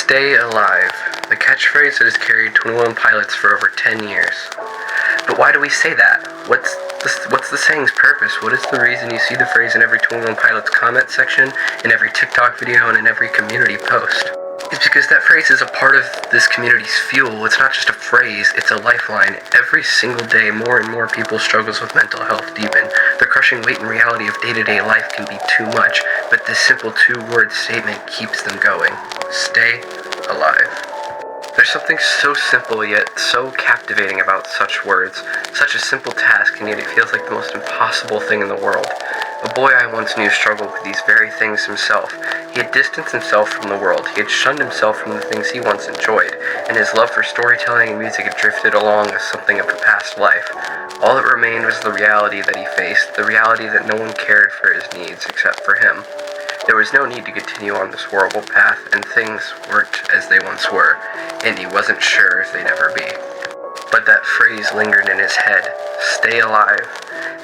Stay alive, the catchphrase that has carried 21 Pilots for over 10 years. But why do we say that? What's the saying's purpose? What is the reason you see the phrase in every 21 Pilots comment section, in every TikTok video, and in every community post? It's because that phrase is a part of this community's fuel. It's not just a phrase, it's a lifeline. Every single day, more and more people's struggles with mental health deepen. The crushing weight and reality of day-to-day life can be too much, but this simple two-word statement keeps them going. Stay alive. There's something so simple yet so captivating about such words. Such a simple task, and yet it feels like the most impossible thing in the world. A boy I once knew struggled with these very things himself. He had distanced himself from the world. He had shunned himself from the things he once enjoyed, and his love for storytelling and music had drifted along as something of a past life. All that remained was the reality that he faced, the reality that no one cared for his needs except for him. There was no need to continue on this horrible path, and things weren't as they once were, and he wasn't sure if they'd ever be. But that phrase lingered in his head, stay alive.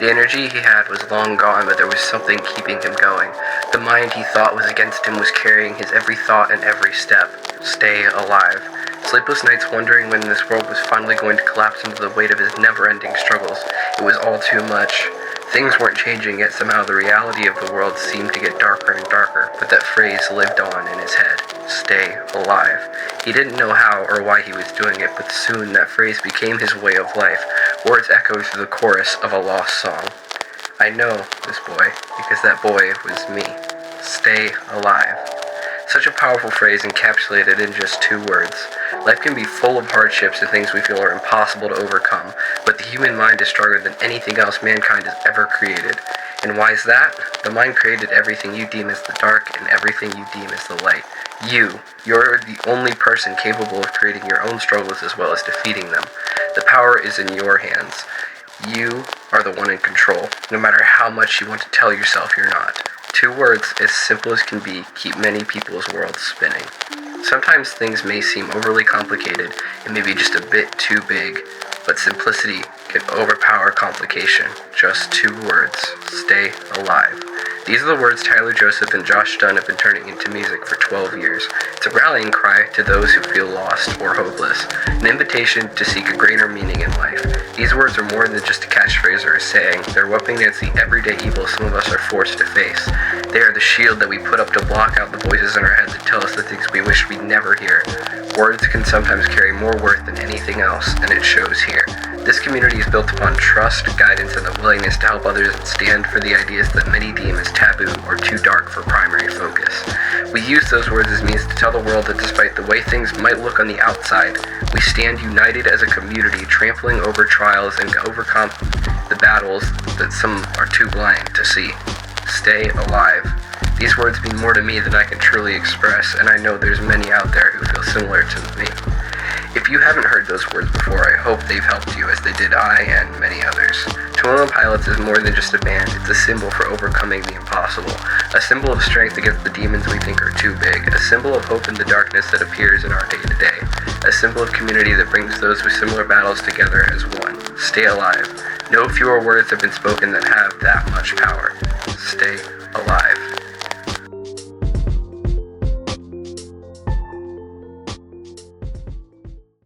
The energy he had was long gone, but there was something keeping him going. The mind he thought was against him was carrying his every thought and every step. Stay alive. Sleepless nights wondering when this world was finally going to collapse under the weight of his never-ending struggles. It was all too much. Things weren't changing, yet somehow the reality of the world seemed to get darker and darker, but that phrase lived on in his head. Stay alive. He didn't know how or why he was doing it, but soon that phrase became his way of life. Words echoed through the chorus of a lost song. I know this boy, because that boy was me. Stay alive. Such a powerful phrase encapsulated in just 2 words. Life can be full of hardships and things we feel are impossible to overcome, but the human mind is stronger than anything else mankind has ever created. And why is that? The mind created everything you deem as the dark and everything you deem as the light. You're the only person capable of creating your own struggles as well as defeating them. The power is in your hands. You are the one in control, no matter how much you want to tell yourself you're not. 2 words, as simple as can be, keep many people's worlds spinning. Sometimes things may seem overly complicated and maybe just a bit too big, but simplicity can overpower complication. Just 2 words, stay alive. These are the words Tyler Joseph and Josh Dun have been turning into music for 12 years. It's a rallying cry to those who feel lost or hopeless, an invitation to seek a greater meaning in life. These words are more than just a catchphrase or a saying. They're a weapon against the everyday evil some of us are forced to face. They are the shield that we put up to block out the voices in our head that tell us the things we wish we'd never hear. Words can sometimes carry more worth than anything else, and it shows here. This community is built upon trust, guidance, and the willingness to help others and stand for the ideas that many deem as taboo or too dark for primary focus. We use those words as means to tell the world that despite the way things might look on the outside, we stand united as a community, trampling over trials and overcome the battles that some are too blind to see. Stay alive. These words mean more to me than I can truly express, and I know there's many out there who feel similar to me. If you haven't heard those words before, I hope they've helped you as they did I and many others. 21 Pilots is more than just a band, it's a symbol for overcoming the impossible. A symbol of strength against the demons we think are too big. A symbol of hope in the darkness that appears in our day-to-day. A symbol of community that brings those with similar battles together as one. Stay alive. No fewer words have been spoken that have that much power. Stay alive.